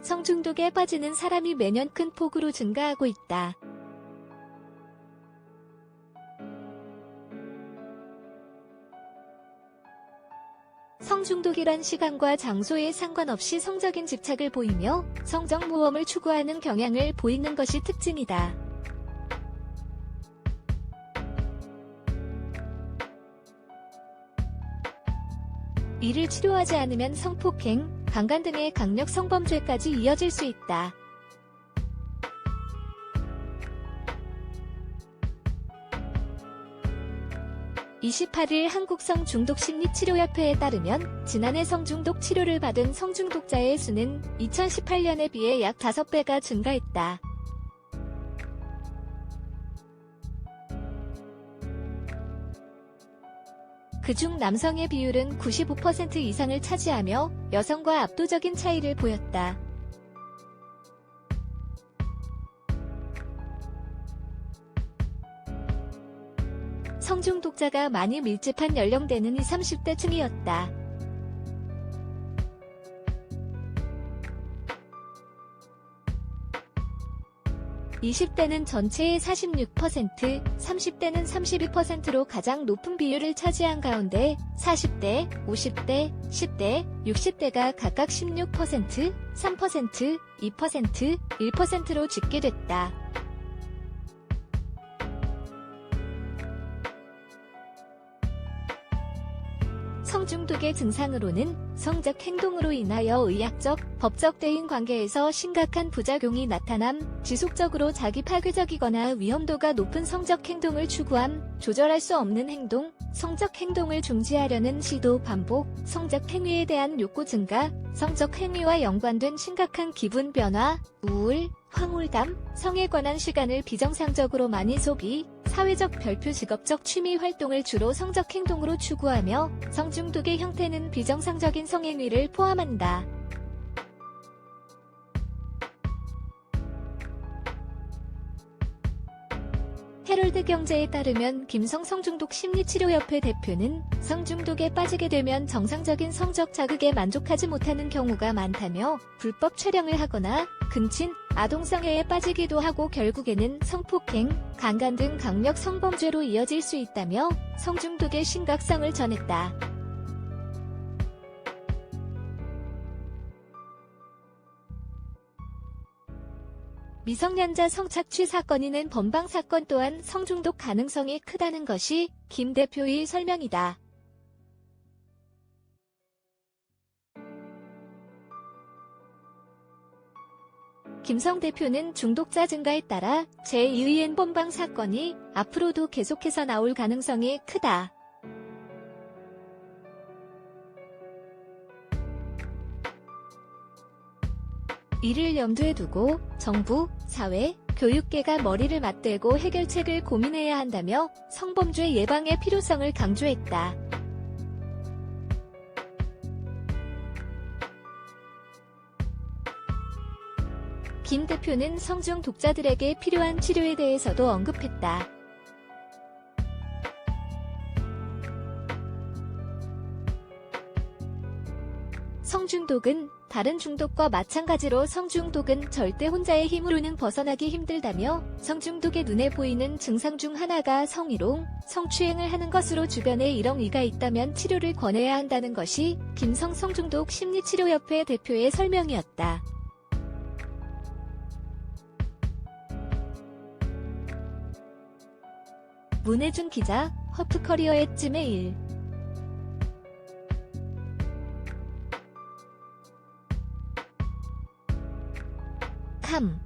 성중독에 빠지는 사람이 매년 큰 폭으로 증가하고 있다. 성중독이란 시간과 장소에 상관없이 성적인 집착을 보이며 성적 모험을 추구하는 경향을 보이는 것이 특징이다. 이를 치료하지 않으면 성폭행, 강간 등의 강력 성범죄까지 이어질 수 있다. (28일) 한국성중독심리치료협회에 따르면 지난해 성중독 치료를 받은 성중독자의 수는 2018년에 비해 약 5배가 증가했다. 그중 남성의 비율은 95% 이상을 차지하며 여성과 압도적인 차이를 보였다. 성중독자가 많이 밀집한 연령대는 20, 30대 층이었다. (20대는) 전체의 46%, 30대는 32%로 가장 높은 비율을 차지한 가운데 40대, 50대, 10대, 60대가 각각 16%, 3%, 2%, 1%로 집계됐다. 성중독의 증상으로는 성적 행동으로 인하여 의학적, 법적 대인 관계에서 심각한 부작용이 나타남, 지속적으로 자기 파괴적이거나 위험도가 높은 성적 행동을 추구함, 조절할 수 없는 행동, 성적 행동을 중지하려는 시도 반복, 성적 행위에 대한 욕구 증가, 성적 행위와 연관된 심각한 기분 변화, 우울, 황홀감, 성에 관한 시간을 비정상적으로 많이 소비, 사회적 별표 직업적 취미 활동을 주로 성적 행동으로 추구하며 성중독의 형태는 비정상적인 성행위를 포함한다. 헤럴드 경제에 따르면 김성 성중독 심리치료협회 대표는 성중독에 빠지게 되면 정상적인 성적 자극에 만족하지 못하는 경우가 많다며 불법 촬영을 하거나 근친, 아동성애에 빠지기도 하고 결국에는 성폭행, 강간 등 강력 성범죄로 이어질 수 있다며 성중독의 심각성을 전했다. 미성년자 성착취 사건이는 번방 사건 또한 성중독 가능성이 크다는 것이 김 대표의 설명이다. 김성 대표는 중독자 증가에 따라 제2의 번방 사건이 앞으로도 계속해서 나올 가능성이 크다. 이를 염두에 두고 정부, 사회, 교육계가 머리를 맞대고 해결책을 고민해야 한다며 성범죄 예방의 필요성을 강조했다. 김 대표는 성중독자들에게 필요한 치료에 대해서도 언급했다. 성중독은 다른 중독과 마찬가지로 성중독은 절대 혼자의 힘으로는 벗어나기 힘들다며 성중독의 눈에 보이는 증상 중 하나가 성희롱, 성추행을 하는 것으로 주변에 일엉이가 있다면 치료를 권해야 한다는 것이 김성 성중독 심리치료협회 대표의 설명이었다. 문혜준 기자, 허프커리어@gmail. 캄